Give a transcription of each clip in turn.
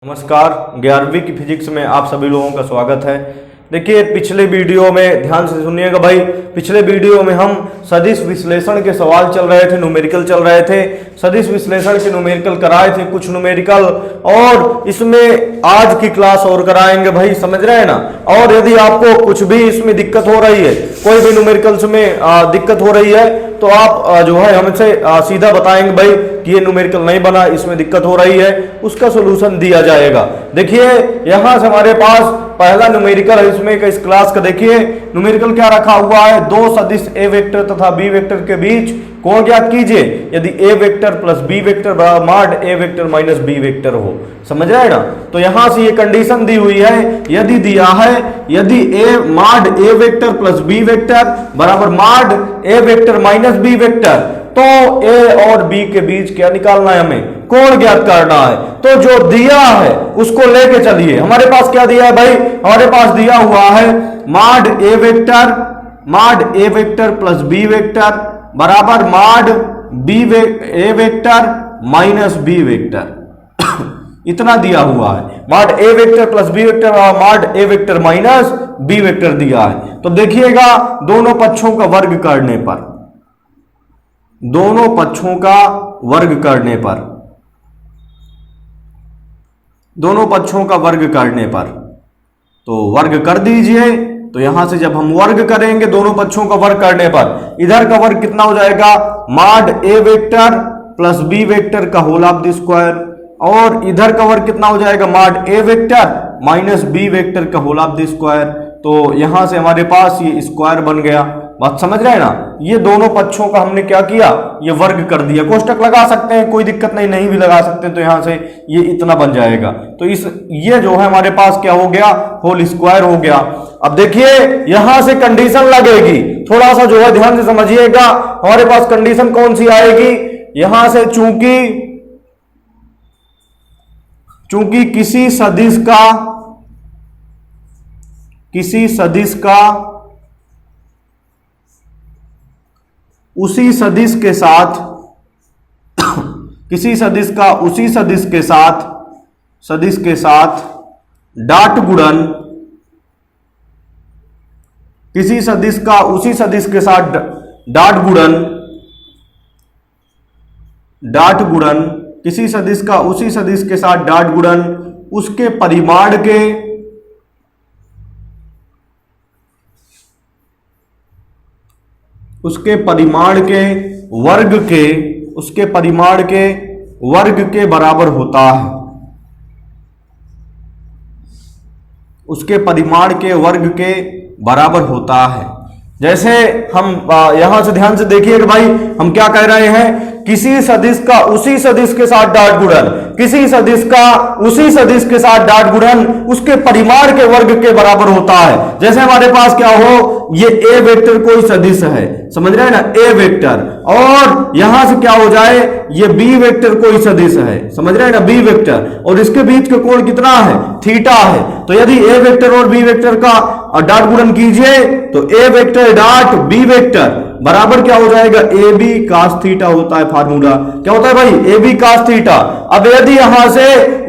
नमस्कार, 11वीं की फिजिक्स में आप सभी लोगों का स्वागत है। देखिए, पिछले वीडियो में ध्यान से सुनिएगा भाई। पिछले वीडियो में हम सदिश विश्लेषण के सवाल चल रहे थे, न्यूमेरिकल चल रहे थे। सदिश विश्लेषण के न्यूमेरिकल कराए थे कुछ न्यूमेरिकल, और इसमें आज की क्लास और कराएंगे भाई, समझ रहे हैं ना। और यदि आपको कुछ भी इसमें दिक्कत हो रही है, कोई भी न्यूमेरिकल्स में दिक्कत हो रही है, तो आप जो है हमसे सीधा बताएंगे भाई कि ये न्यूमेरिकल नहीं बना, इसमें दिक्कत हो रही है, उसका सोल्यूशन दिया जाएगा। देखिए, यहां से हमारे पास पहला न्यूमेरिकल है इसमें इस क्लास का। देखिए, न्यूमेरिकल क्या रखा हुआ है, दो सदिश ए वेक्टर तथा बी वेक्टर के बीच कोण ज्ञात कीजिए यदि ए वेक्टर प्लस बी वेक्टर बराबर mod A vector minus B vector हो। समझ रहे हैं ना। तो यहां से ये कंडीशन दी हुई है, यदि दिया है यदि A mod A vector plus B vector बराबर mod A vector minus B vector, तो ए और बी के बीच क्या निकालना है, हमें कोण ज्ञात करना है। तो जो दिया है उसको लेके चलिए। हमारे पास क्या दिया है भाई, हमारे पास दिया हुआ है mod A vector plus B vector बराबर mod A vector minus B vector इतना दिया हुआ है। Mod A vector plus B vector mod A vector minus B vector दिया है। तो देखिएगा, दोनों पक्षों का वर्ग करने पर, दोनों पक्षों का वर्ग करने पर, दोनों पक्षों का वर्ग करने पर, तो वर्ग कर दीजिए। तो यहां से जब हम वर्ग करेंगे दोनों पक्षों का वर्ग करने पर, इधर का वर्ग कितना हो जाएगा, mod A vector plus B vector का होल ऑफ द स्क्वायर, और इधर का वर्ग कितना हो जाएगा, mod A vector minus B vector का होल ऑफ द स्क्वायर। तो यहां से हमारे पास ये स्क्वायर बन गया। बात समझ रहे हैं ना। ये दोनों पक्षों का हमने क्या किया, ये वर्ग कर दिया। कोष्टक लगा सकते हैं, कोई दिक्कत नहीं, नहीं भी लगा सकते। तो यहां से ये इतना बन जाएगा। तो ये जो है हमारे पास क्या हो गया, होल स्क्वायर हो गया। अब देखिए, यहां से कंडीशन लगेगी, थोड़ा सा जो है ध्यान से समझिएगा। हमारे पास कंडीशन कौन सी आएगी, यहां से चूंकि किसी सदिश का उसी सदिश के साथ किसी सदिश का उसी सदिश के साथ डॉट गुणन, किसी सदिश का उसी सदिश के साथ डॉट गुणन, किसी सदिश का उसी सदिश के साथ डॉट गुणन, उसके परिमाण के वर्ग के बराबर होता है, उसके परिमाण के वर्ग के बराबर होता है। जैसे हम यहां से ध्यान से देखिए कि भाई हम क्या कह रहे हैं, किसी सदिश का उसी सदिश के साथ डॉट गुणन, किसी सदिश का उसी सदिश के साथ डॉट गुणन उसके परिमाण के वर्ग के बराबर होता है। जैसे हमारे पास क्या हो, ये ए वेक्टर कोई सदिश है, समझ रहे हैं ना, ए वेक्टर, और यहां से क्या हो जाए, ये बी वेक्टर कोई सदिश है, समझ रहे हैं ना, बी वेक्टर, और इसके बीच का कोण कितना है, थीटा है। तो यदि ए वेक्टर और बी वेक्टर का डॉट गुणन कीजिए तो A vector dot B vector बराबर क्या हो जाएगा, ए बी कास थीटा होता है फार्मूला। क्या होता है भाई, ए बी कास थीटा। अब यदि यहां से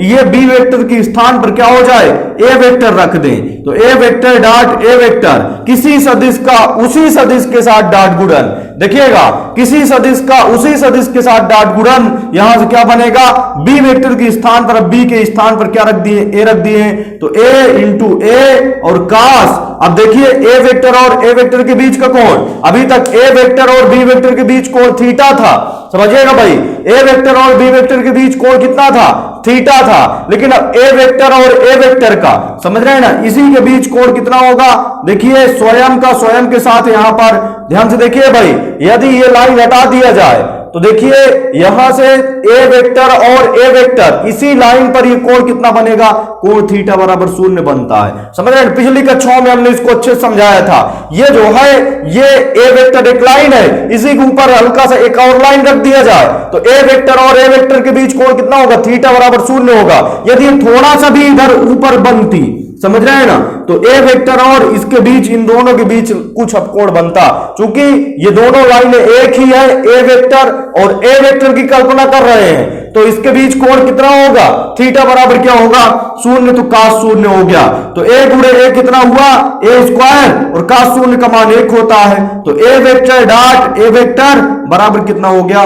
ये बी वेक्टर के स्थान पर क्या हो जाए, ए वेक्टर रख दें, तो A vector dot A vector किसी सदिश का उसी सदिश के साथ डॉट गुणन, देखिएगा, किसी सदिश का उसी सदिश के साथ डॉट गुणन, यहां से क्या बनेगा, बी वेक्टर के स्थान पर, बी के स्थान पर क्या रख दिए, ए रख दिए, तो ए इंटू ए और कास। अब देखिए, ए वेक्टर और ए वेक्टर के बीच का कोण, अभी तक ए वेक्टर और बी वेक्टर के बीच कोण थीटा था, समझिएगा भाई, ए वेक्टर और बी वेक्टर के बीच कोण कितना था, थीटा था। लेकिन अब ए वेक्टर और ए वेक्टर का, समझ रहे हैं ना, इसी के बीच कोण कितना होगा, देखिए स्वयं का स्वयं के साथ, यहां पर ध्यान से देखिए भाई, यदि ये लाइन हटा दिया जाए तो देखिए यहां से ए वेक्टर और ए वेक्टर इसी लाइन पर ये कोण कितना बनेगा, कोण थीटा बराबर 0 बनता है। समझ रहे हैं, पिछली कक्षाओं में हमने इसको अच्छे से समझाया था। ये जो है, ये ए वेक्टर एक लाइन है, इसी के ऊपर हल्का सा एक और लाइन रख दिया जाए तो ए वेक्टर और ए वेक्टर के बीच कोण कितना होगा, थीटा बराबर 0 होगा। यदि थोड़ा सा भी इधर ऊपर बनती, समझ रहे हैं ना। तो ए वेक्टर और इसके बीच, इन दोनों के बीच कुछ अपकोण बनता, क्योंकि ये दोनों लाइनें एक ही है, ए वेक्टर और ए वेक्टर की कल्पना कर रहे हैं, तो इसके बीच कोण कितना होगा, थीटा बराबर क्या होगा, शून्य, तो cos शून्य हो गया। तो ए गुणे ए कितना हुआ, ए स्क्वायर, और cos शून्य का मान 1 होता है, तो A vector dot A vector बराबर कितना हो गया,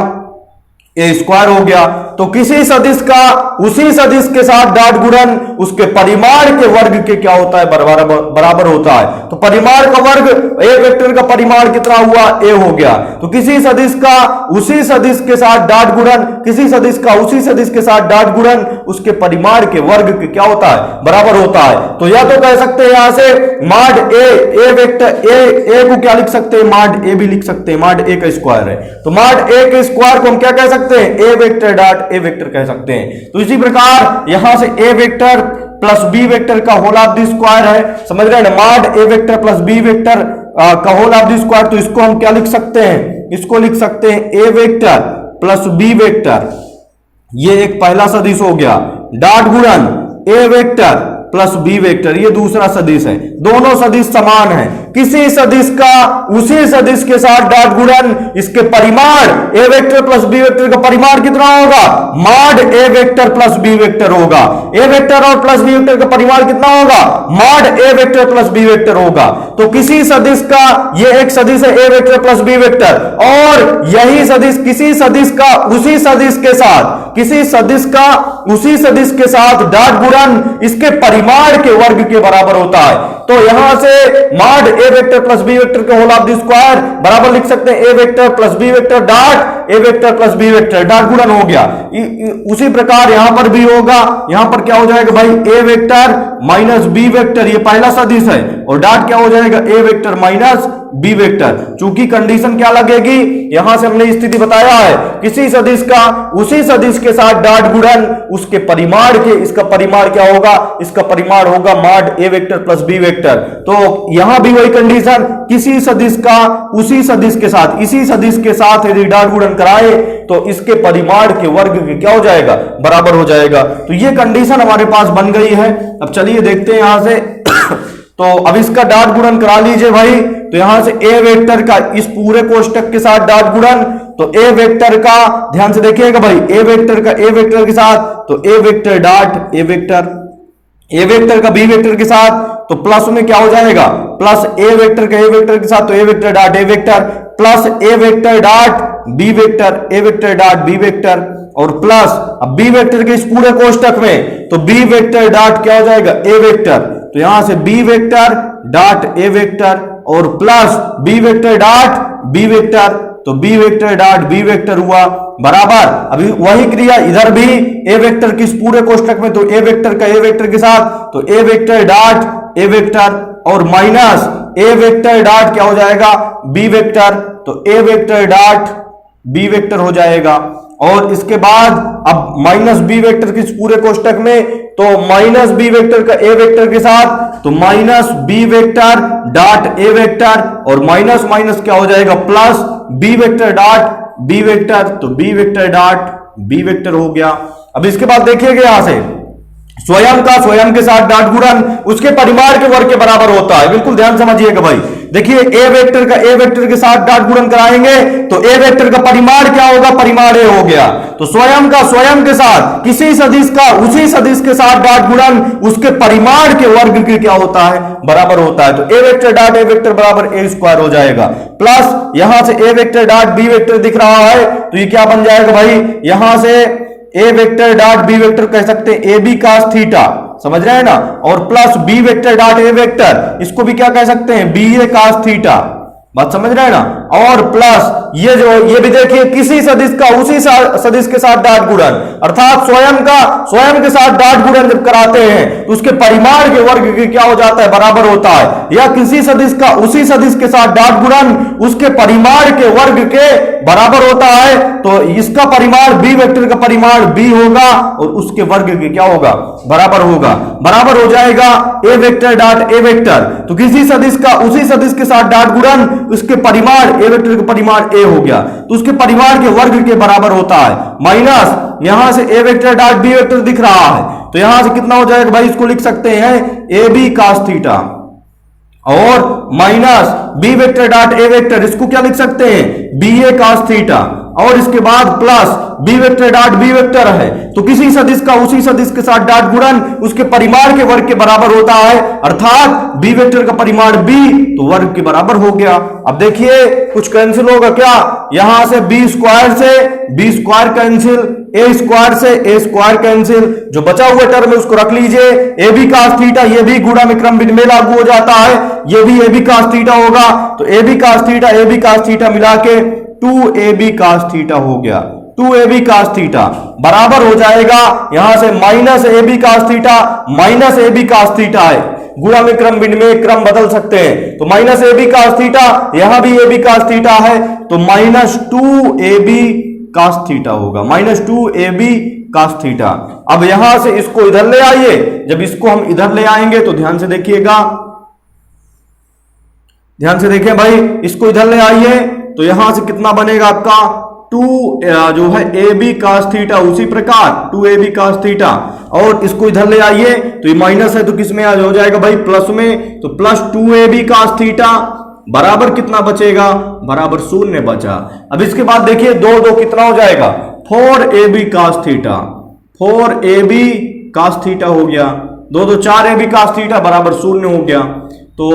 ए स्क्वायर हो गया। तो किसी सदिश का उसी सदिश के साथ डॉट गुणन उसके परिमाण के वर्ग के क्या होता है, बराबर होता है। तो परिमाण का वर्ग, ए वेक्टर का परिमाण कितना हुआ, ए हो गया। तो किसी सदिश का उसी सदिश के साथ डॉट गुणन, किसी सदिश का उसी सदिश के साथ डॉट गुणन उसके परिमाण के वर्ग के क्या होता है, बराबर होता है। तो या तो कह सकते हैं यहां से मॉड ए वेक्टर ए को क्या लिख सकते हैं, मॉड ए भी लिख सकते हैं, मॉड ए का स्क्वायर है, तो मॉड ए के स्क्वायर को हम क्या कह सकते हैं, A vector dot A vector कह सकते हैं। तो इसी प्रकार यहां से ए वेक्टर प्लस बी वेक्टर का होल ऑफ द स्क्वायर है, समझ रहे हैं, mod A vector plus B vector का होल ऑफ द स्क्वायर। तो इसको हम क्या लिख सकते हैं, इसको लिख सकते हैं A vector plus B vector, ये एक पहला सदिश हो गया, डॉट गुणन ए वेक्टर प्लस बी वेक्टर, ये दूसरा सदिश है। दोनों सदिश समान है, किसी सदिश का उसी सदिश के साथ डॉट गुणन इसके परिमाण ए वेक्टर प्लस बी वेक्टर का परिमाण कितना होगा, mod A vector plus B vector होगा। ए वेक्टर और प्लस बी वेक्टर का परिमाण कितना होगा, mod A vector plus B vector होगा। तो किसी सदिश का, ये एक सदिश है ए वेक्टर प्लस बी वेक्टर, और यही सदिश किसी सदिश का उसी सदिश के साथ, किसी सदिश का उसी सदिश के साथ डॉट गुणन इसके परिमाण के वर्ग के बराबर होता है। तो यहां से mod A vector plus B vector के होल ऑफ द स्क्वायर बराबर लिख सकते हैं A vector plus B vector dot A vector plus B vector, dot गुणन हो गया। उसी प्रकार यहां पर भी होगा, यहां पर क्या हो जाएगा भाई, ए वेक्टर माइनस बी वेक्टर, ये पहला सदिश है, और डॉट क्या हो जाएगा, A vector minus B vector. चूंकि कंडीशन क्या लगेगी, यहां से हमने स्थिति बताया है, किसी सदिश का उसी सदिश के साथ डॉट गुणन उसके परिमाण के, इसका परिमाण क्या होगा, इसका परिमाण होगा mod A vector plus B vector. तो यहां भी वही कंडीशन, किसी सदिश का उसी सदिश के साथ, इसी सदिश के साथ यदि डॉट गुणन कराए तो इसके परिमाण के वर्ग के क्या हो जाएगा, बराबर हो जाएगा। तो ये कंडीशन हमारे पास बन गई है। अब चलिए देखते हैं यहां से तो अब इसका डॉट गुणन करा लीजिए भाई। तो यहां से ए वेक्टर का इस पूरे कोष्टक के साथ डॉट गुणन, तो ए वेक्टर का ध्यान से देखिएगा भाई, ए वेक्टर का ए वेक्टर के साथ, तो A vector dot A vector, A vector का बी वेक्टर के साथ, तो प्लस में क्या हो जाएगा, प्लस ए वेक्टर का ए वेक्टर के साथ, तो A vector dot A vector, plus A vector dot B vector, A vector dot B vector, और प्लस अब बी वेक्टर के इस पूरे कोष्टक में, तो बी वेक्टर डॉट क्या हो जाएगा, ए वेक्टर, तो यहां से B vector dot A vector और plus B vector dot B vector, तो B vector dot B vector हुआ बराबर। अभी वही क्रिया इधर भी, ए वेक्टर किस पूरे कोष्टक में, तो ए वेक्टर का ए वेक्टर के साथ, तो A vector dot A vector और माइनस ए वेक्टर डॉट क्या हो जाएगा, बी वेक्टर, तो A vector dot B vector हो जाएगा। और इसके बाद अब माइनस बी वेक्टर किस पूरे कोष्टक में, तो माइनस बी वेक्टर का ए वेक्टर के साथ, तो minus B vector dot A vector और माइनस माइनस क्या हो जाएगा, plus B vector dot B vector, तो B vector dot B vector हो गया। अब इसके बाद देखिएगा यहां से स्वयं का स्वयं के साथ डॉट गुणन उसके परिमाण के वर्ग के बराबर होता है। बिल्कुल ध्यान समझिएगा भाई, देखिए ए वेक्टर का ए वेक्टर के साथ डॉट गुणन कराएंगे तो ए वेक्टर का परिमाण क्या होगा, परिमाण ए हो गया। तो स्वयं का स्वयं के साथ किसी सदिश का उसी सदिश के साथ डॉट गुणन उसके परिमाण के वर्ग के क्या होता है, बराबर होता है। तो A vector dot A vector बराबर ए स्क्वायर हो जाएगा, प्लस यहां से ए वेक्टर डॉट बी वेक्टर दिख रहा है, तो ये क्या बन जाएगा भाई, यहां से ए वेक्टर डॉट बी वेक्टर कह सकते हैं ए बी कास थीटा, समझ रहे हैं ना, और plus B vector dot A vector, इसको भी क्या कह सकते हैं, बी ए कास थीटा, बात समझ रहे हैं ना। और प्लस ये भी देखिए किसी सदिश का उसी सदिश के साथ डॉट गुणन, अर्थात स्वयं के साथ डॉट गुणन जब कराते हैं तो उसके परिमाण के वर्ग के क्या हो जाता है, बराबर होता है। या किसी सदिश का उसी सदिश के साथ डॉट गुणन उसके परिमाण के वर्ग के बराबर होता है, तो इसका परिमाण बी वेक्टर का परिमाण बी होगा और उसके वर्ग के क्या होगा, बराबर होगा, बराबर हो जाएगा A vector dot A vector. तो किसी सदिश का उसी सदिश के साथ डॉट गुणन उसके परिमाण ए वेक्टर का परिमाण ए हो गया, तो उसके परिमाण के वर्ग के बराबर होता है, माइनस यहां से ए वेक्टर डॉट बी वेक्टर दिख रहा है, तो यहां से कितना हो जाएगा भाई, इसको लिख सकते हैं ए बी cos थीटा, और minus B vector dot A vector, इसको क्या लिख सकते हैं, बी ए cos थीटा, और इसके बाद plus B vector dot B vector है, तो किसी सदिश का उसी सदिश के साथ डॉट गुणन उसके परिमाण के वर्ग के बराबर होता है, अर्थात बी वेक्टर का परिमाण बी तो वर्ग के बराबर हो गया। अब देखिए कुछ कैंसिल होगा क्या, यहां से बी स्क्वायर से बी स्क्वायर कैंसिल, ए स्क्वायर से ए स्क्वायर कैंसिल, जो बचा हुआ टर्म है उसको रख लीजिए, ए बी cos थीटा, ये भी गुणा में क्रम में लागू हो जाता है, ये भी ए बी cos थीटा होगा, तो ए बी cos थीटा मिला के 2ab cos थीटा हो गया, 2ab cos थीटा बराबर हो जाएगा यहां से minus A B cos theta, minus A B cos theta है, गुणा में क्रम भिन्न में क्रम बदल सकते हैं, तो minus A B cos theta, यहां भी ए बी cos थीटा है, तो माइनस 2ab cos थीटा होगा, माइनस 2ab cos थीटा। अब यहां से इसको इधर ले आइए, जब इसको हम इधर ले आएंगे तो ध्यान से देखिएगा, ध्यान से देखिए भाई, इसको इधर ले आइए तो यहां से कितना बनेगा आपका 2 जो है ए बी cos थीटा, उसी प्रकार 2ab cos थीटा, और इसको इधर ले आइए तो ये माइनस है तो किस में आ हो जाएगा भाई, प्लस में, तो प्लस 2ab cos थीटा बराबर कितना बचेगा, बराबर 0 बचा। अब इसके बाद देखिए 2 कितना हो जाएगा, 4ab cos theta, 4ab cos theta हो गया, 2 4ab cos थीटा बराबर 0 हो गया। तो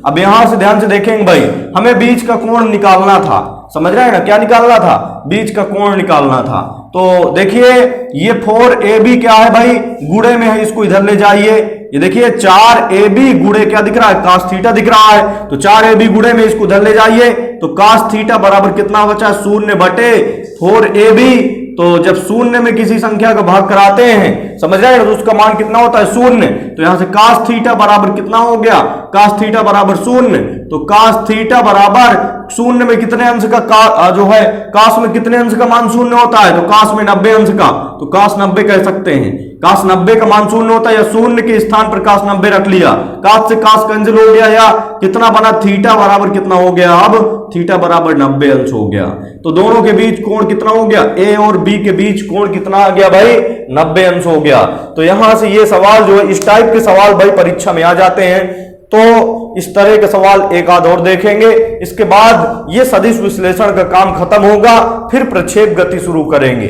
अब यहां से ध्यान से देखेंगे भाई, हमें बीच का कोण निकालना था, समझ रहे हैं ना, क्या निकालना था, बीच का कोण निकालना था। तो देखिए ये 4ab क्या है भाई, गुणे में है, इसको इधर ले जाइए, ये देखिए 4ab गुणे क्या दिख रहा है, cos थीटा दिख रहा है, तो 4ab गुणे में इसको इधर ले जाइए, तो cos थीटा बराबर कितना बचा, 0 बटे 4ab। तो जब 0 में किसी संख्या का भाग कराते हैं, समझ रहे हैं, तो उसका मान कितना होता है 0, तो यहां से cos थीटा बराबर कितना हो गया, cos थीटा बराबर 0, तो cos थीटा बराबर 0 में कितने अंश का जो है, cos में कितने अंश का मान 0 होता है, तो cos में 90 अंश का, तो cos 90 कह सकते हैं, cos 90 का मान 0 होता है, या 0 के स्थान पर cos 90 रख लिया, cos से cos कैंसिल हो गया, या कितना बना, थीटा बराबर कितना हो गया, अब थीटा बराबर 90 अंश हो गया। तो दोनों के बीच कोण कितना हो गया, ए और बी के बीच कोण कितना आ गया भाई, 90 अंश हो गया। तो यहां से ये सवाल जो है, इस टाइप के सवाल भाई परीक्षा में आ जाते हैं, तो इस तरह के सवाल एक आध और देखेंगे, इसके बाद ये सदिश विश्लेषण का काम खत्म होगा, फिर प्रक्षेप गति शुरू करेंगे।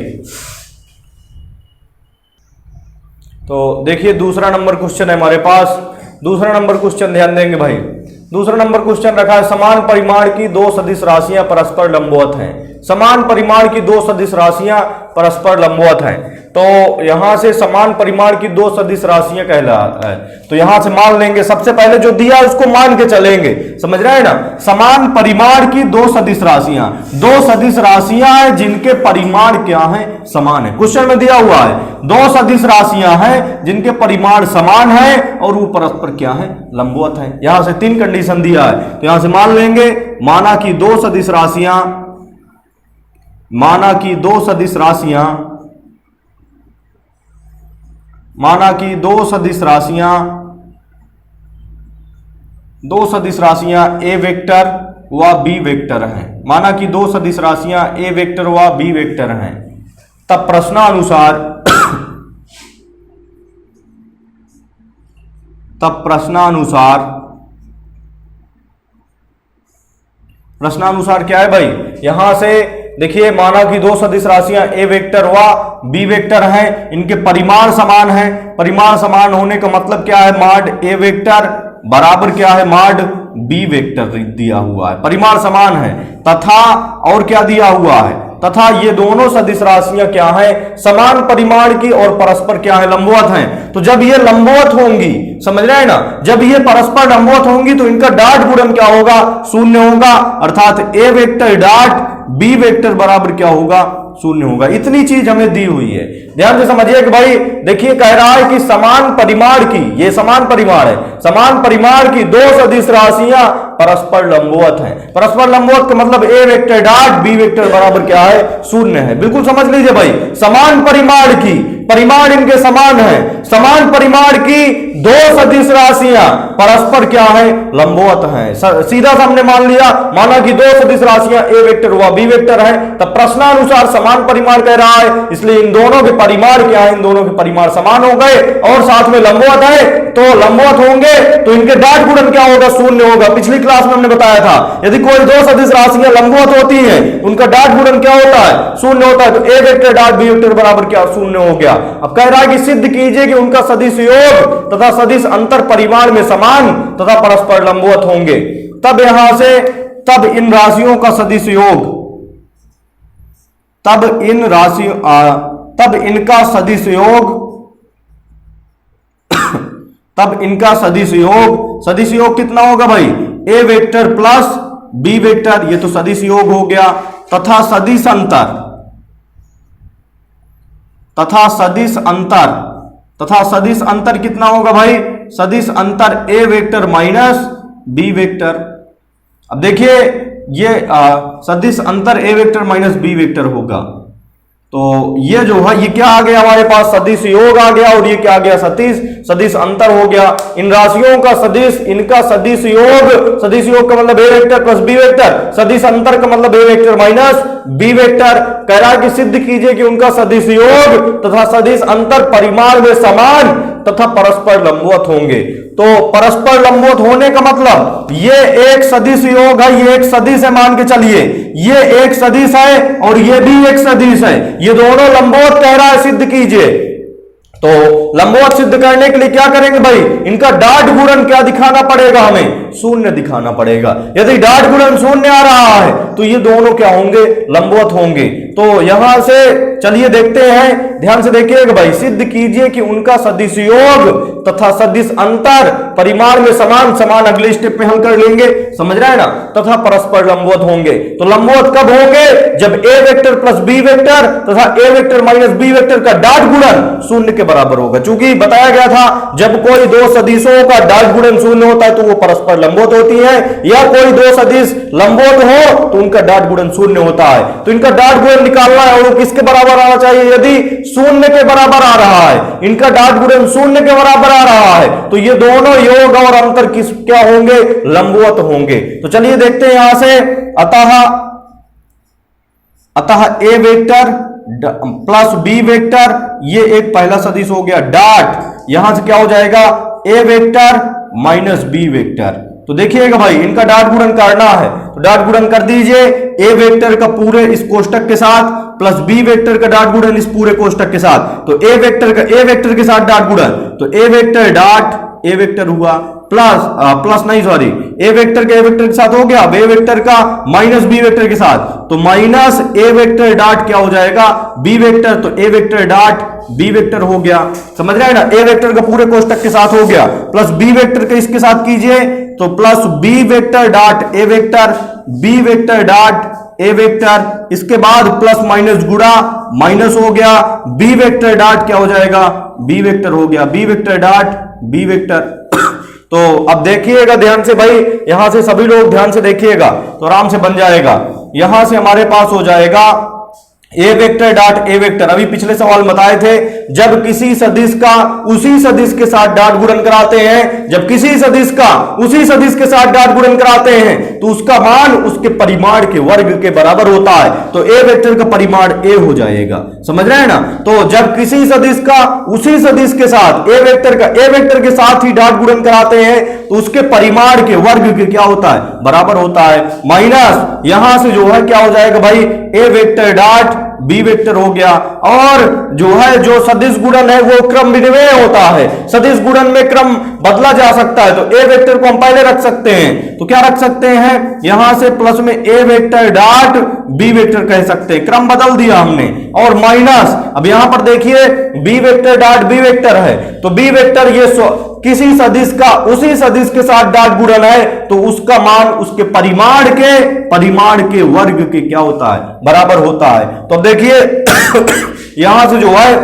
तो देखिए दूसरा नंबर क्वेश्चन है हमारे पास, दूसरा नंबर क्वेश्चन ध्यान देंगे भाई, दूसरा नंबर क्वेश्चन रखा है, समान परिमाण की 2 सदिश राशियां परस्पर लंबवत हैं, समान परिमाण की 2 सदिश राशियां परस्पर लंबवत हैं। तो यहां से समान परिमाण की 2 सदिश राशियां कहलाता है, तो यहां से मान लेंगे, सबसे पहले जो दिया उसको मान के चलेंगे, समझ रहे हैं ना, समान परिमाण की 2 सदिश राशियां, 2 सदिश राशियां हैं जिनके परिमाण क्या है, समान है। क्वेश्चन में दिया हुआ है 2 सदिश राशियां हैं जिनके परिमाण समान है और वो परस्पर क्या है, लंबवत है। यहां से 3 कंडीशन दिया है, तो यहां से मान लेंगे, माना कि 2 सदिश राशियां, माना कि 2 सदिश राशियां, माना कि 2 सदिश राशियां, 2 सदिश राशियां ए वेक्टर व बी वेक्टर हैं, माना कि 2 सदिश राशियां ए वेक्टर व बी वेक्टर हैं, तब प्रश्नानुसार प्रश्नानुसार क्या है भाई, यहां से देखिए माना कि 2 सदिश राशियां ए वेक्टर व बी वेक्टर हैं, इनके परिमाण समान हैं, परिमाण समान होने का मतलब क्या है, मॉड ए वेक्टर बराबर क्या है, मॉड बी वेक्टर दिया हुआ है, परिमाण समान है, तथा और क्या दिया हुआ है, तथा ये दोनों सदिश राशियां क्या है, समान परिमाण की और परस्पर क्या है, लंबवत हैं। तो जब ये लंबवत होंगी, समझ रहे हैं ना, जब ये परस्पर लंबवत होंगी तो इनका डॉट गुणन क्या होगा, 0 होगा, अर्थात ए वेक्टर डॉट बी वेक्टर बराबर क्या होगा, 0 होगा। इतनी चीज हमें दी हुई है, ध्यान से समझिए कि भाई देखिए कह रहा है कि समान परिमाण की, ये समान परिमाण है, समान परिमाण की 2 सदिश राशियां परस्पर लंबवत हैं। परस्पर लंबवत का मतलब ए वेक्टर डॉट बी वेक्टर बराबर क्या है, 0 है। बिल्कुल समझ लीजिए भाई, समान परिमाण की परिमाण इनके समान है, समान परिमाण की दो सदिश राशियां परस्पर क्या है, लंबवत हैं। सीधा सा हमने मान लिया, माना कि दो सदिश राशियां ए वेक्टर हुआ बी वेक्टर है, तब प्रश्नानुसार समान परिमाण कह रहा है, इसलिए इन दोनों के परिमाण क्या है, इन दोनों के परिमाण समान हो गए और साथ में लंबवत है, तो लंबवत होंगे तो इनके डाट गुणन क्या होगा, शून्य होगा। पिछली क्लास में हमने बताया था यदि कोई दो सदिश राशियां लंबवत होती हैं उनका डाट गुणन क्या होता है, शून्य होता है, तो A vector dot B vector बराबर क्या, शून्य हो गया। अब कह रहा है कि सिद्ध कीजिए कि उनका सदिश योग तथा सदिश अंतर परिमाण में समान तथा परस्पर लंबवत होंगे। तब यहां से तब इन राशियों का सदिश योग, तब इनका सदिश योग तब इनका सदिश योग कितना होगा भाई, ए वेक्टर प्लस बी वेक्टर, ये तो सदिश योग हो गया, तथा सदिश अंतर कितना होगा भाई, सदिश अंतर ए वेक्टर माइनस बी वेक्टर। अब देखिए ये सदिश अंतर ए वेक्टर माइनस बी वेक्टर होगा, तो ये जो है ये क्या आ गया हमारे पास, सदिश योग आ गया, और ये क्या आ गया, सदिश अंतर हो गया। इन राशियों का सदिश, इनका सदिश योग का मतलब ए वेक्टर प्लस बी वेक्टर, सदिश अंतर का मतलब ए वेक्टर माइनस बी वेक्टर। कह रहा है कि सिद्ध कीजिए कि उनका सदिश योग तथा सदिश अंतर परिमाण में समान तथा परस्पर लंबवत होंगे। तो परस्पर लंबवत होने का मतलब ये एक सदिश योग है, ये एक सदिश है, मान के चलिए ये एक सदिश है और ये भी एक सदिश है, ये दोनों लंबवत कह रहा है, सिद्ध कीजिए। तो लंबवत सिद्ध करने के लिए क्या करेंगे भाई, इनका डाट गुणन क्या दिखाना पड़ेगा, हमें शून्य दिखाना पड़ेगा। यदि डाट गुणन शून्य आ रहा है तो ये दोनों क्या होंगे, लंबवत होंगे। तो यहां से चलिए देखते हैं, ध्यान से देखिएगा भाई, सिद्ध कीजिए कि उनका सदिश योग तथा सदिश अंतर परिमाण में समान अगले स्टेप में हम कर लेंगे, समझ रहे हैं ना, तथा परस्पर लंबवत होंगे। तो लंबवत कब होंगे, जब ए वेक्टर प्लस बी वेक्टर तथा ए वेक्टर माइनस बी वेक्टर का डाट गुणन शून्य के बराबर होगा। चूंकि बताया गया था जब कोई दो सदिशों का डाट गुणन शून्य होता है तो वो परस्पर लंबवत होती है, या कोई दो सदिश लंबवत हो तो उनका डाट गुणन शून्य होता है। तो इनका डाट गुणन निकालना है और वो किसके बराबर आना चाहिए, यदि शून्य के बराबर आ रहा है, इनका डाट गुणन शून्य के बराबर आ रहा है, तो ये दोनों योग और अंतर किस क्या होंगे, लंबवत होंगे। तो चलिए देखते हैं यहां से, अतः ए वेक्टर प्लस बी वेक्टर, ये एक पहला सदिश हो गया, डाट यहां से क्या हो जाएगा, A vector minus B vector. तो देखिएगा भाई इनका डाट गुणन करना है, तो डाट गुणन कर दीजिए, ए वेक्टर का पूरे इस कोष्टक के साथ प्लस बी वेक्टर का डाट गुणन इस पूरे कोष्टक के साथ, तो ए वेक्टर के साथ डाट गुणन, तो A vector dot A vector हुआ प्लस नहीं सॉरी ए वेक्टर के साथ हो गया, बी वेक्टर का माइनस बी वेक्टर के साथ, तो माइनस ए वेक्टर डाट क्या हो जाएगा, बी वेक्टर, तो A vector dot B vector हो गया, समझ रहे हैं ना, ए वेक्टर का पूरे कोष्टक के साथ हो गया, प्लस बी वेक्टर के इसके साथ कीजिए, तो प्लस बी वेक्टर डाट ए वेक्टर, बी वेक्टर डाट ए वेक्टर, इसके बाद प्लस माइनस गुणा माइनस हो गया, बी वेक्टर डाट क्या हो जाएगा, बी वेक्टर हो गया, B vector dot B vector. तो अब देखिएगा ध्यान से भाई, यहां से सभी लोग ध्यान से देखिएगा तो आराम से बन जाएगा। यहां से हमारे पास हो जाएगा A vector dot A vector, अभी पिछले सवाल बताए थे, जब किसी सदिश का उसी सदिश के साथ डाट गुणन कराते हैं, जब किसी सदिश का उसी सदिश के साथ डाट गुणन कराते हैं तो उसका मान उसके परिमाण के वर्ग के बराबर होता है, तो ए वेक्टर का परिमाण ए हो जाएगा, समझ रहे हैं ना। तो जब किसी सदिश का उसी सदिश के साथ ए वेक्टर के साथ ही डाट गुणन कराते हैं तो उसके परिमाण के वर्ग के क्या होता है, बराबर होता है, माइनस यहां से जो है क्या हो जाएगा भाई, ए वेक्टर डाट बी वेक्टर हो गया, और जो सदिश गुणन है वो क्रम विनिमेय होता है, सदिश गुणन में क्रम बदला जा सकता है, तो ए वेक्टर को हम पहले रख सकते हैं, तो क्या रख सकते हैं, यहां से प्लस में ए वेक्टर डाट बी वेक्टर कह सकते हैं, क्रम बदल दिया हमने, और माइनस अब यहां पर देखिए B vector dot B vector है, तो बी वेक्टर ये किसी सदिश का उसी सदिश के साथ डाट गुणन है तो उसका मान उसके परिमाण के वर्ग के क्या होता है, बराबर होता है। तो अब देखिए यहां से जो है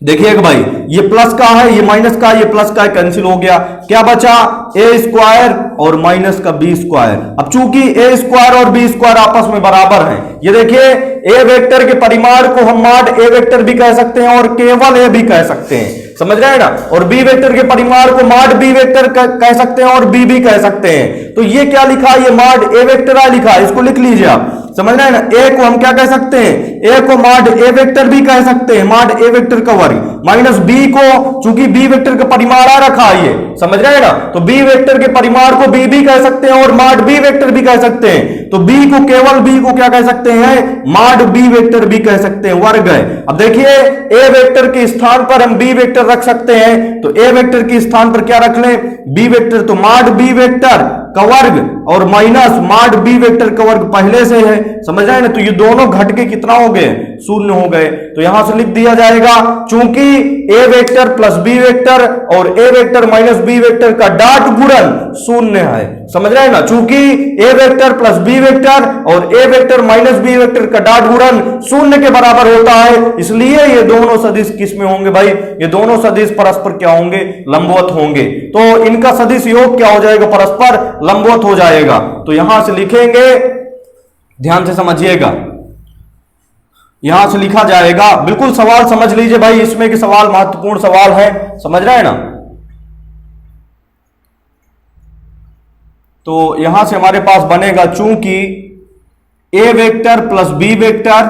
देखिएगा भाई, ये प्लस का है, ये माइनस का, ये प्लस का है, कैंसिल हो गया। क्या बचा? ए स्क्वायर और माइनस का बी स्क्वायर। अब चूंकि ए स्क्वायर और बी स्क्वायर आपस में बराबर हैं, ये देखिए ए वेक्टर के परिमाण को हम मॉड ए वेक्टर भी कह सकते हैं और केवल ए भी कह सकते हैं, समझ रहे हैं ना। और बी वेक्टर के परिमाण को मॉड बी वेक्टर कह सकते हैं और बी भी कह सकते हैं। तो ये क्या लिखा? ये मॉड ए वेक्टर लिखा है, इसको लिख लीजिए आप, समझ रहे हैं ना। ए को हम क्या कह सकते हैं? ए को मॉड ए वेक्टर भी कह सकते हैं, मॉड ए वेक्टर का वर्ग, माइनस बी को, चूंकि बी वेक्टर का परिमाण आ रखा है ये, समझ रहे हैं ना, तो बी वेक्टर के परिमाण को बी भी कह सकते हैं और मॉड बी वेक्टर भी कह सकते हैं। तो बी को, केवल बी को क्या कह सकते हैं? मॉड बी वेक्टर भी कह सकते हैं, वर्ग है। अब देखिए ए वेक्टर के स्थान पर हम बी वेक्टर रख सकते हैं, तो ए वेक्टर के स्थान पर क्या रख लें? बी वेक्टर, तो मॉड बी वेक्टर का वर्ग और माइनस मॉड बी वेक्टर का वर्ग पहले से है, समझ रहे हैं ना। तो ये दोनों घट के कितना हो गए? शून्य हो गए। तो यहां से लिख दिया जाएगा, चूंकि ए वेक्टर प्लस बी वेक्टर और ए वेक्टर माइनस बी वेक्टर का डॉट गुणन शून्य है, समझ रहे हैं ना। चूंकि ए वेक्टर प्लस बी वेक्टर और ए वेक्टर माइनस बी वेक्टर का डॉट गुणन शून्य के बराबर होता है, इसलिए ये दोनों सदिश किस में होंगे भाई? ये दोनों सदिश परस्पर क्या होंगे? लंबवत होंगे। तो इनका सदिश योग क्या हो जाएगा? परस्पर लंबवत हो जाएगा। तो यहां से लिखेंगे, ध्यान से समझिएगा, यहां से लिखा जाएगा, बिल्कुल सवाल समझ लीजिए भाई, इसमें के सवाल महत्वपूर्ण सवाल है, समझ रहे हैं ना। तो यहां से हमारे पास बनेगा, चूंकि ए वेक्टर प्लस बी वेक्टर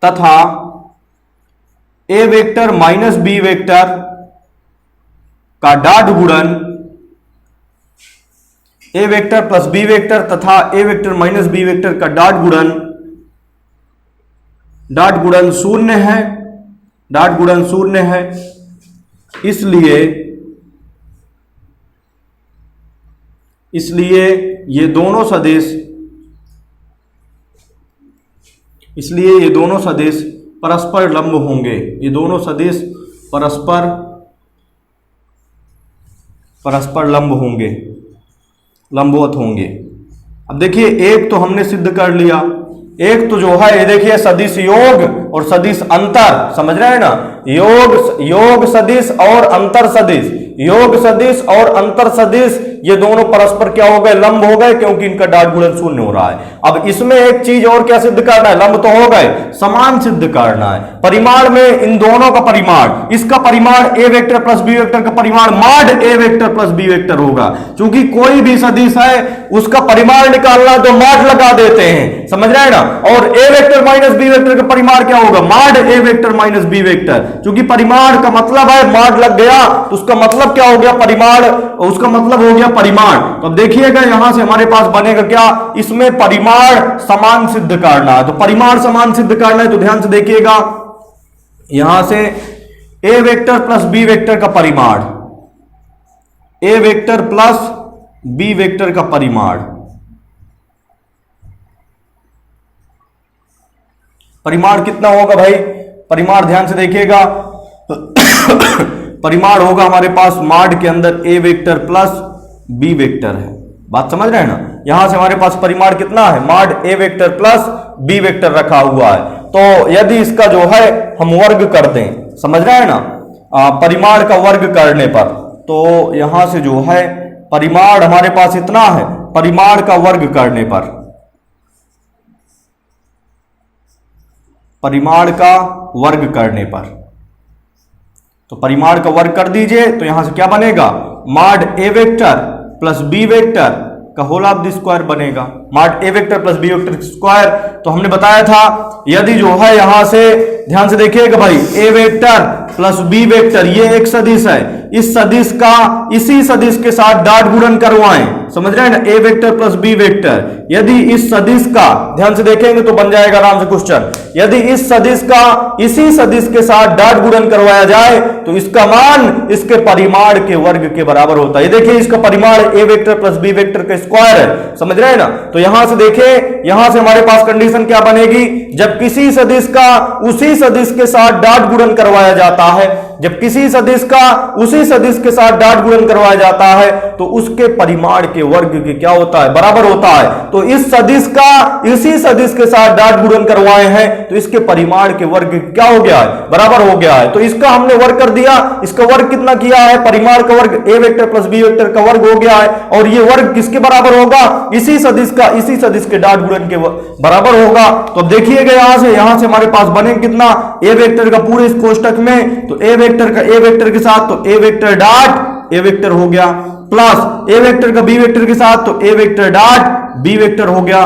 तथा ए वेक्टर माइनस बी वेक्टर का डॉट गुणन, ए वेक्टर प्लस बी वेक्टर तथा ए वेक्टर माइनस बी वेक्टर का डॉट गुणन शून्य है, डॉट गुणन शून्य है, इसलिए ये दोनों सदिश परस्पर लंब होंगे। ये दोनों सदिश परस्पर लंब होंगे, लंबवत होंगे। अब देखिए एक तो हमने सिद्ध कर लिया, एक तो जो है ये देखिए सदिश योग और सदिश अंतर, समझ रहे हैं ना। योग सदिश और अंतर सदिश, योग सदिश और अंतर सदिश ये दोनों परस्पर क्या हो गए? लंब हो गए, क्योंकि इनका डॉट गुणन शून्य हो रहा है। अब इसमें एक चीज और क्या सिद्ध करना है? लंब तो हो गए, समान सिद्ध करना है। परिमाण में इन दोनों का परिमाण, इसका परिमाण ए वेक्टर प्लस बी वेक्टर का परिमाण mod A vector plus B vector होगा। चूंकि कोई भी सदिश है उसका परिमाण निकालना तो मॉड लगा देते हैं, समझ रहे हैं ना। और ए वेक्टर माइनस बी वेक्टर का परिमाण क्या होगा? Mod A vector minus B vector. चूंकि परिमाण का मतलब है मॉड लग गया, तो उसका मतलब क्या हो गया? परिमाण, उसका मतलब हो गया परिमाण। तो अब देखिएगा यहां से हमारे पास बनेगा क्या? इसमें परिमाण समान सिद्ध करना है। तो परिमाण समान सिद्ध करना है, तो ध्यान से देखिएगा, यहां से ए वेक्टर प्लस बी वेक्टर का परिमाण, ए वेक्टर प्लस बी वेक्टर का परिमाण, परिमाण कितना होगा भाई? परिमाण ध्यान से देखिएगा, परिमाण होगा हमारे पास मॉड के अंदर ए वेक्टर प्लस बी वेक्टर है, बात समझ रहे हैं ना। यहां से हमारे पास परिमाण कितना है? Mod A vector plus B vector रखा हुआ है। तो यदि इसका जो है हम वर्ग कर दें, समझ रहे हैं ना, परिमाण का वर्ग करने पर, तो यहां से जो है परिमाण हमारे पास इतना है, परिमाण का वर्ग करने पर, परिमाण का वर्ग करने पर, तो परिमाण का वर्ग कर दीजिए, तो यहां से क्या बनेगा? Mod A vector plus B vector का होल ऑफ द स्क्वायर बनेगा, mod A vector plus B vector square. तो हमने बताया था, यदि जो है यहां से ध्यान से देखिएगा भाई, ए वेक्टर प्लस बी वेक्टर ये एक सदिश है, इस सदिश का इसी सदिश के साथ डॉट गुणन करवाएं, समझ रहे हैं ना, ए वेक्टर प्लस बी वेक्टर। यदि इस सदिश का, ध्यान से देखेंगे तो बन जाएगा आराम से क्वेश्चन, यदि इस सदिश का इसी सदिश के साथ डॉट गुणन करवाया जाए तो इसका मान इसके परिमाण के वर्ग के बराबर होता है। ये देखिए इसका परिमाण ए वेक्टर प्लस बी वेक्टर का स्क्वायर है, समझ रहे हैं ना। तो यहां से देखिए, यहां से हमारे पास कंडीशन क्या बनेगी? जब किसी सदिश का उसी सदिश के साथ डॉट गुणन करवाया जाता है जब किसी सदिश का उसी सदिश के साथ डॉट गुणन करवाया जाता है तो उसके परिमाण के वर्ग के क्या होता है, बराबर होता है। तो इस सदिश का इसी सदिश के साथ डॉट गुणन करवाए हैं तो इसके परिमाण के वर्ग क्या हो गया है, बराबर हो गया है। तो इसका हमने वर्ग कर दिया, इसका वर्ग कितना किया है, परिमाण का वर्ग a vector plus b vector का वर्ग हो गया है। और ये वर्ग किसके बराबर होगा, इसी सदिश का इसी सदिश के डॉट गुणन के बराबर होगा। तो अब देखिएगा यहां से हमारे पास बने कितना, a वेक्टर का पूरे इस कोष्टक में, तो a वेक्टर का a वेक्टर के साथ तो a vector dot a vector हो गया, प्लस a वेक्टर का b वेक्टर के साथ तो a vector dot b vector हो गया,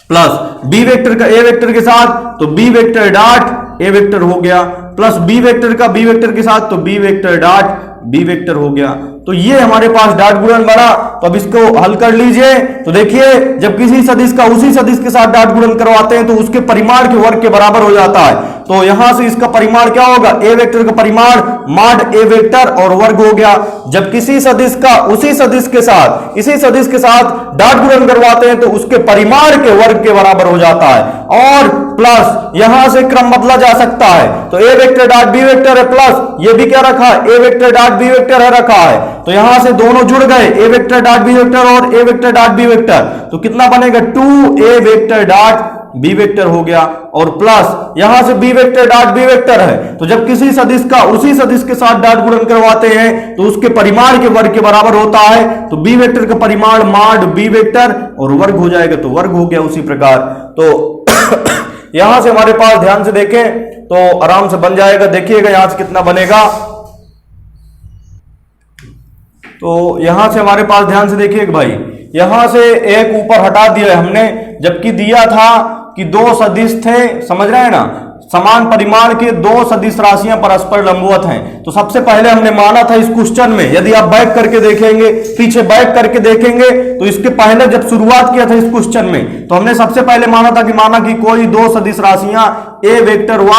प्लस b वेक्टर का a वेक्टर के साथ तो b vector dot a vector हो गया, प्लस b वेक्टर का b वेक्टर के साथ तो b vector dot b vector हो गया। तो ये हमारे पास डॉट गुणन बना। तो अब इसको हल कर लीजिए। तो देखिए जब किसी सदिश का उसी सदिश के साथ डॉट गुणन करवाते हैं तो उसके परिमाण के वर्ग के बराबर हो जाता है। तो यहां से इसका परिमाण क्या होगा, a वेक्टर का परिमाण मॉड a वेक्टर और वर्ग हो गया। जब किसी सदिश का उसी सदिश के साथ इसी सदिश के साथ डॉट गुणन करवाते हैं तो उसके परिमाण के वर्ग के बराबर हो जाता है। और प्लस यहां से क्रम बदला जा सकता है। तो a vector dot b vector है, प्लस ये भी क्या रखा है, a vector dot b vector है रखा है। तो यहां से दोनों जुड़ गए, a vector dot b vector और a vector dot b vector. तो कितना बनेगा, 2a vector dot b vector हो गया। और प्लस यहां से b vector dot b vector है। तो जब किसी सदिश का उसी सदिश के साथ डॉट गुणन करवाते हैं तो उसके परिमाण के वर्ग के बराबर होता है। तो b वेक्टर का परिमाण मॉड b वेक्टर और वर्ग हो जाएगा, तो वर्ग हो गया उसी प्रकार। तो यहां से हमारे पास ध्यान से देखें तो आराम से बन जाएगा। देखिएगा यहां से कितना बनेगा। तो यहां से हमारे पास ध्यान से देखिएगा भाई, यहां से एक ऊपर हटा दिया हमने, जबकि दिया था कि दो सदिश थे, समझ रहे हैं ना, समान परिमाण के दो सदिश राशियां परस्पर लंबवत हैं। तो सबसे पहले हमने माना था इस क्वेश्चन में, यदि आप बैक करके देखेंगे, पीछे बैक करके देखेंगे तो इसके पहले जब शुरुआत किया था इस क्वेश्चन में तो हमने सबसे पहले माना कि कोई दो सदिश राशियां a वेक्टर व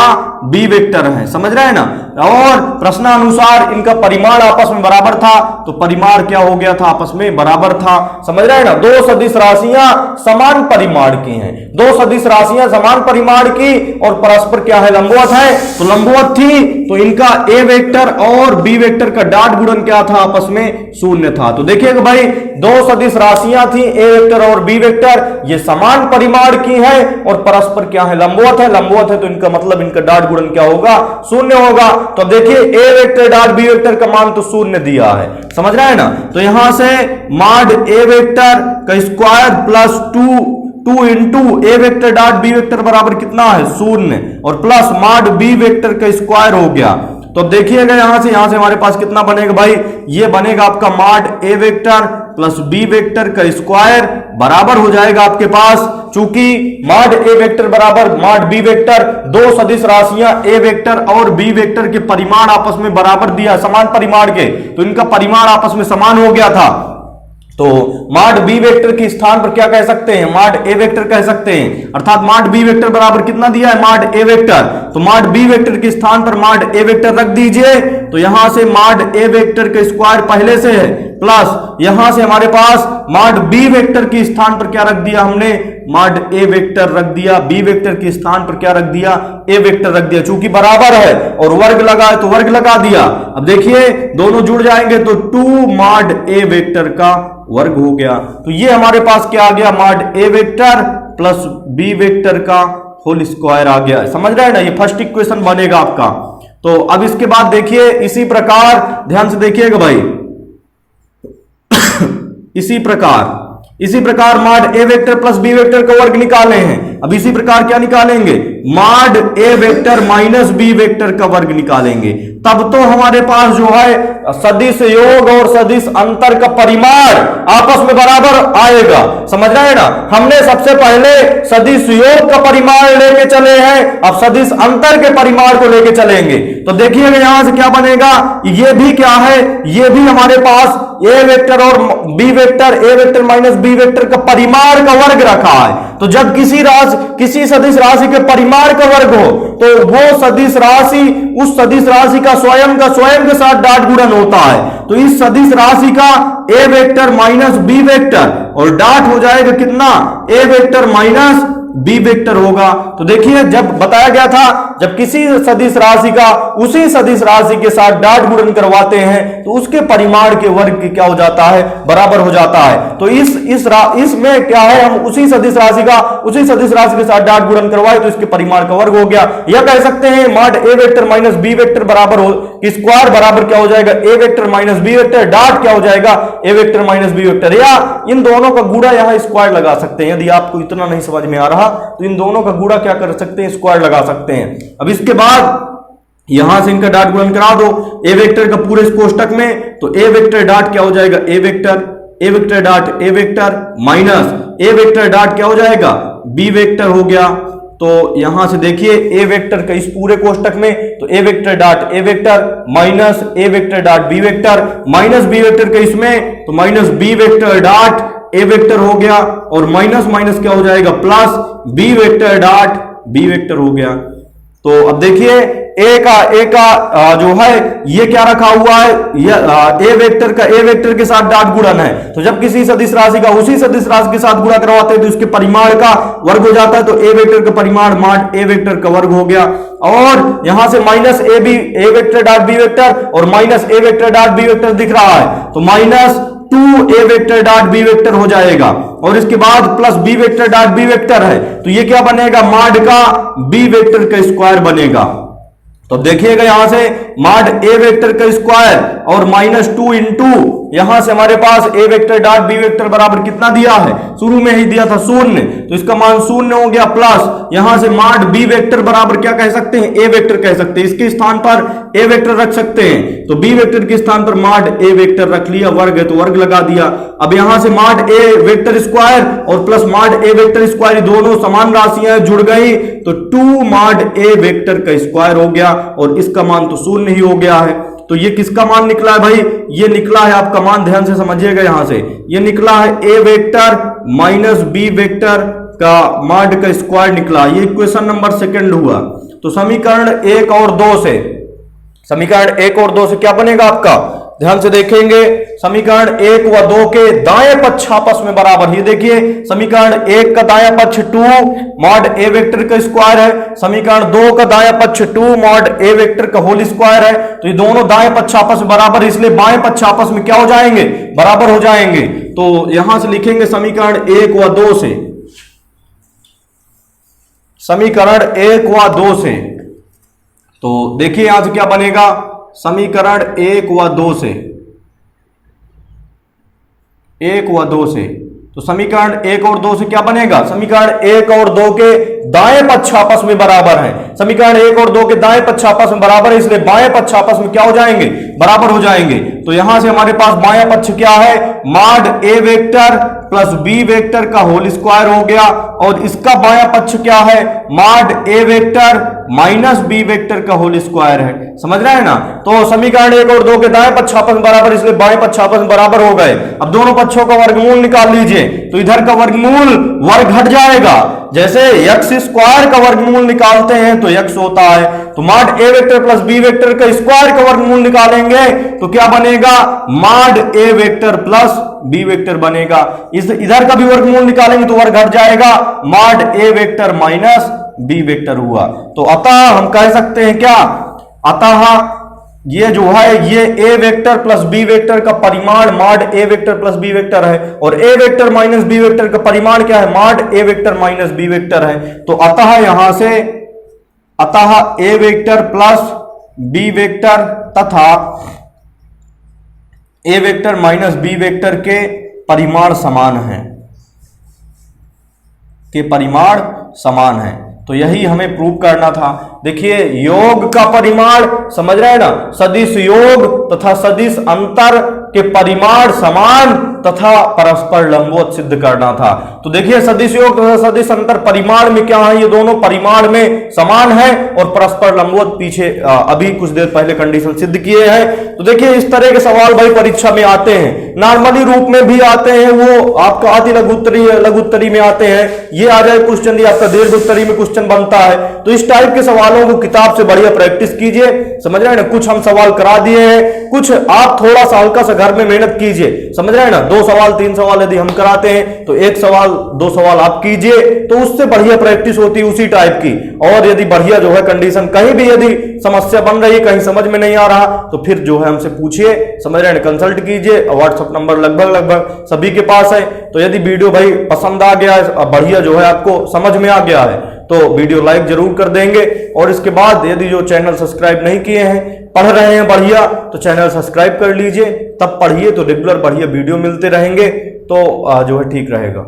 b वेक्टर हैं, समझ रहे हैं ना। और प्रश्नानुसार इनका परिमाण आपस में बराबर था, तो परिमाण क्या हो गया था, आपस में बराबर था, समझ रहे हैं ना। दो सदिश राशियां समान परिमाण की हैं, दो सदिश राशियां समान परिमाण की और परस्पर क्या है, लंबवत है। तो लंबवत थी तो इनका a वेक्टर और b वेक्टर का डॉट गुणन क्या था, आपस में शून्य था। तो देखिएगा भाई, दो सदिश राशियां थी a वेक्टर और b वेक्टर, ये समान परिमाण की है और परस्पर क्या है, लंबवत है। लंबवत है तो इनका मतलब इनका डॉट गुणन क्या होगा, शून्य होगा। तो देखिए a vector dot b vector का मान तो शून्य दिया है, समझ रहे हैं ना। तो यहां से मॉड a वेक्टर का square plus 2 into a vector dot b vector बराबर कितना है, शून्य, और प्लस मॉड b वेक्टर का स्क्वायर हो गया। तो अब देखिएगा यहां से हमारे पास कितना बनेगा भाई, ये बनेगा आपका mod a vector plus b vector का स्क्वायर बराबर हो जाएगा आपके पास, चूंकि मॉड a वेक्टर बराबर मॉड b वेक्टर, दो सदिश राशियां a वेक्टर और b वेक्टर के परिमाण आपस में बराबर दिया, समान परिमाण के, तो इनका परिमाण आपस में समान हो गया था। तो मॉड b वेक्टर के स्थान पर क्या कह सकते हैं, मॉड a वेक्टर कह सकते हैं, अर्थात मॉड b वेक्टर बराबर कितना दिया है, मॉड a वेक्टर। तो मॉड b वेक्टर के स्थान पर मॉड a वेक्टर रख दीजिए। तो यहां से मॉड a वेक्टर का स्क्वायर पहले से है, प्लस यहां से हमारे पास मॉड b वेक्टर के स्थान पर क्या रख दिया हमने, मॉड a वेक्टर रख दिया, b वेक्टर के स्थान पर क्या रख दिया, a वेक्टर रख दिया, चूंकि बराबर है और वर्ग लगा है तो वर्ग लगा दिया। अब देखिए दोनों जुड़ जाएंगे तो 2 मॉड a वेक्टर का वर्ग हो गया। तो ये हमारे पास क्या आ गया, mod a vector plus b vector का होल स्क्वायर आ गया, समझ रहे हैं ना। ये फर्स्ट इक्वेशन बनेगा आपका। तो अब इसके बाद देखिए इसी प्रकार, ध्यान से देखिएगा भाई, इसी प्रकार mod a vector plus b vector का वर्ग निकाले हैं। अब इसी प्रकार क्या निकालेंगे, mod a vector minus b vector का वर्ग निकालेंगे। तब तो हमारे पास जो है सदिश योग और सदिश अंतर का परिमाण आपस में बराबर आएगा, समझ रहे हैं ना। हमने सबसे पहले सदिश योग का परिमाण लेके चले हैं, अब सदिश अंतर के परिमाण को लेके चलेंगे। तो देखिएगा यहां से क्या बनेगा, ये भी क्या है, ये भी हमारे पास a वेक्टर और b vector, a vector minus b vector का परिमाण का वर्ग रखा है। तो जब किसी सदिश राशि के परिमाण का वर्ग हो तो वो सदिश राशि उस सदिश राशि का स्वयं के साथ डॉट गुणन होता है। तो इस सदिश राशि का a vector minus b vector और डॉट हो जाएगा कितना, a vector minus B vector होगा। तो देखिए जब बताया गया था जब किसी सदिश राशि का उसी सदिश राशि के साथ डॉट गुणन करवाते हैं तो उसके परिमाण के वर्ग क्या हो जाता है, बराबर हो जाता है। तो इसमें क्या है, हम उसी सदिश राशि के साथ डॉट गुणन करवाए तो इसके परिमाण का वर्ग हो गया। यह कह सकते हैं mod A vector minus B vector बराबर हो स्क्वायर बराबर क्या हो जाएगा, A vector minus B vector dot क्या हो जाएगा, A vector minus B vector. या इन दोनों का गुणा यहां स्क्वायर लगा सकते हैं। यदि आपको इतना नहीं समझ में आ रहा तो इन दोनों का गुणा क्या कर सकते हैं, स्क्वायर लगा सकते हैं। अब इसके बाद यहां से इनका डॉट गुणन करा दो ए वेक्टर का पूरे इस कोष्टक में, तो ए वेक्टर डॉट क्या हो जाएगा, A vector dot A vector minus A vector dot क्या हो जाएगा, बी वेक्टर हो गया। तो यहां से देखिए ए वेक्टर का इस पूरे कोष्टक में, तो A vector dot A vector minus A vector dot B vector minus B vector का इसमें, तो minus B vector dot A vector हो गया और माइनस माइनस क्या हो जाएगा, plus B vector dot B vector हो गया। तो अब देखिए ए का जो है ये क्या रखा हुआ है, ए वेक्टर के साथ डॉट गुणन है। तो जब किसी सदिश राशि का उसी सदिश राशि के साथ गुणा करवाते हैं तो उसके परिमाण का वर्ग हो जाता है। तो ए वेक्टर का परिमाण मॉड ए वेक्टर का वर्ग हो गया। और यहां से minus A vector dot B vector और minus A vector dot B vector दिख रहा है, तो minus 2 A vector dot B vector हो जाएगा। और इसके बाद plus B vector dot B vector है, तो ये क्या बनेगा, मॉड का बी वेक्टर का स्क्वायर बनेगा। तो देखिएगा यहां से मॉड ए वेक्टर का स्क्वायर और माइनस 2 इंटू यहां से हमारे पास ए वेक्टर डॉट बी वेक्टर बराबर कितना दिया है, शुरू में ही दिया था 0, तो इसका मान 0 हो गया। प्लस यहां से मॉड बी वेक्टर बराबर क्या कह सकते हैं, ए वेक्टर कह सकते हैं। इसके स्थान पर ए वेक्टर रख सकते हैं, तो बी वेक्टर के स्थान पर मॉड ए वेक्टर रख लिया, वर्ग है तो वर्ग लगा दिया। अब यहां से मॉड ए वेक्टर स्क्वायर और plus mod A vector square दोनों समान राशियां जुड़ गई, तो 2 मॉड ए वेक्टर का स्क्वायर हो गया और इसका मान तो 0 ही हो गया है। तो ये किसका मान निकला है भाई, ये निकला है, आपका मान ध्यान से समझिएगा, यहां से ये निकला है ए वेक्टर माइनस बी वेक्टर का मॉड का स्क्वायर निकला। ये क्वेश्चन नंबर 2 हुआ। तो समीकरण 1 और 2 से क्या बनेगा आपका, ध्यान से देखेंगे, समीकरण 1 व 2 के दाएं पक्ष आपस में बराबर। ये देखिए समीकरण 1 का दायां पक्ष 2 मॉड ए वेक्टर का स्क्वायर है, समीकरण 2 का दायां पक्ष 2 मॉड ए वेक्टर का होल स्क्वायर है। तो ये दोनों दाएं पक्ष आपस में बराबर, इसलिए बाएं पक्ष आपस में क्या हो जाएंगे, बराबर हो जाएंगे। तो यहां से लिखेंगे समीकरण 1 व 2 से, समीकरण 1 व 2 से। तो देखिए यहां से क्या बनेगा, समीकरण 1 व 2 से, 1 व 2 से। तो समीकरण 1 और 2 से क्या बनेगा, समीकरण 1 और 2 के दाएं पक्ष आपस में बराबर है। समीकरण 1 और 2 के दाएं पक्ष आपस में बराबर है, इसलिए बाएं पक्ष आपस में क्या हो जाएंगे, बराबर हो जाएंगे। तो यहां से हमारे पास बाएं पक्ष क्या है, mod A vector plus B vector का होल स्क्वायर हो गया और इसका बायां पक्ष क्या है, mod A vector minus B vector का होल स्क्वायर है। समझ रहे हैं ना। तो समीकरण 1 और 2 के दाएं पक्ष आपस में बराबर, इसलिए बाएं पक्ष आपस में बराबर हो गए। अब दोनों पक्षों का वर्गमूल निकाल लीजिए, तो इधर का वर्गमूल वर्ग हट जाएगा। जैसे x स्क्वायर का वर्गमूल निकालते हैं तो x होता है, तो mod A vector plus B vector का स्क्वायर का वर्गमूल निकालेंगे तो क्या बनेगा, mod A vector plus B vector बनेगा। इस इधर का भी वर्गमूल निकालेंगे तो वर्ग हट जाएगा, mod A vector minus B vector हुआ। तो अतः हम कह सकते हैं क्या, अतः ये जो है ये ए वेक्टर प्लस बी वेक्टर का परिमाण mod A vector plus B vector है और ए वेक्टर माइनस बी वेक्टर का परिमाण क्या है, mod A vector minus B vector है। तो अतः यहां से अतः ए वेक्टर प्लस बी वेक्टर तथा ए वेक्टर माइनस बी वेक्टर के परिमाण समान हैं, के परिमाण समान है। तो यही हमें प्रूव करना था। देखिए योग का परिमाण, समझ रहे हैं ना, सदिश योग तथा सदिश अंतर के परिमाण समान तथा परस्पर लंबवत सिद्ध करना था। तो देखिए सदिश योग तथा सदिश अंतर परिमाण में क्या है, ये दोनों परिमाण में समान है और परस्पर लंबवत पीछे अभी कुछ देर पहले कंडीशन सिद्ध किए हैं। तो देखिए इस तरह के सवाल भाई परीक्षा में आते हैं, नॉर्मली रूप में भी आते हैं, वो आपका अति लघुत्तरी में आते हैं, ये आ जाए क्वेश्चन, ये आपका दीर्घ उत्तरी में क्वेश्चन बनता है। तो इस टाइप के सवालों को किताब से बढ़िया प्रैक्टिस कीजिए, समझ रहे हैं ना। कुछ हम सवाल करा दिए हैं, कुछ आप थोड़ा सा हल्का सा घर में मेहनत कीजिए, समझ रहे हैं ना। 2 सवाल 3 सवाल यदि हम कराते हैं तो 1 सवाल 2 सवाल आप कीजिए, तो उससे बढ़िया प्रैक्टिस होती है उसी टाइप की। और यदि बढ़िया जो है कंडीशन, कहीं भी यदि समस्या बन रही है, कहीं समझ में नहीं आ रहा, तो फिर जो है हमसे पूछिए, समझ रहे हैं, कंसल्ट कीजिए। व्हाट्सएप नंबर लगभग सभी के पास है। तो यदि वीडियो भाई पसंद आ गया है, बढ़िया जो है आपको समझ में आ गया है, तो वीडियो लाइक जरूर कर देंगे। और इसके बाद यदि जो चैनल सब्सक्राइब नहीं किए हैं, पढ़ रहे हैं बढ़िया, तो चैनल सब्सक्राइब कर लीजिए, तब पढ़िए तो रेगुलर बढ़िया वीडियो मिलते रहेंगे, तो जो है ठीक रहेगा।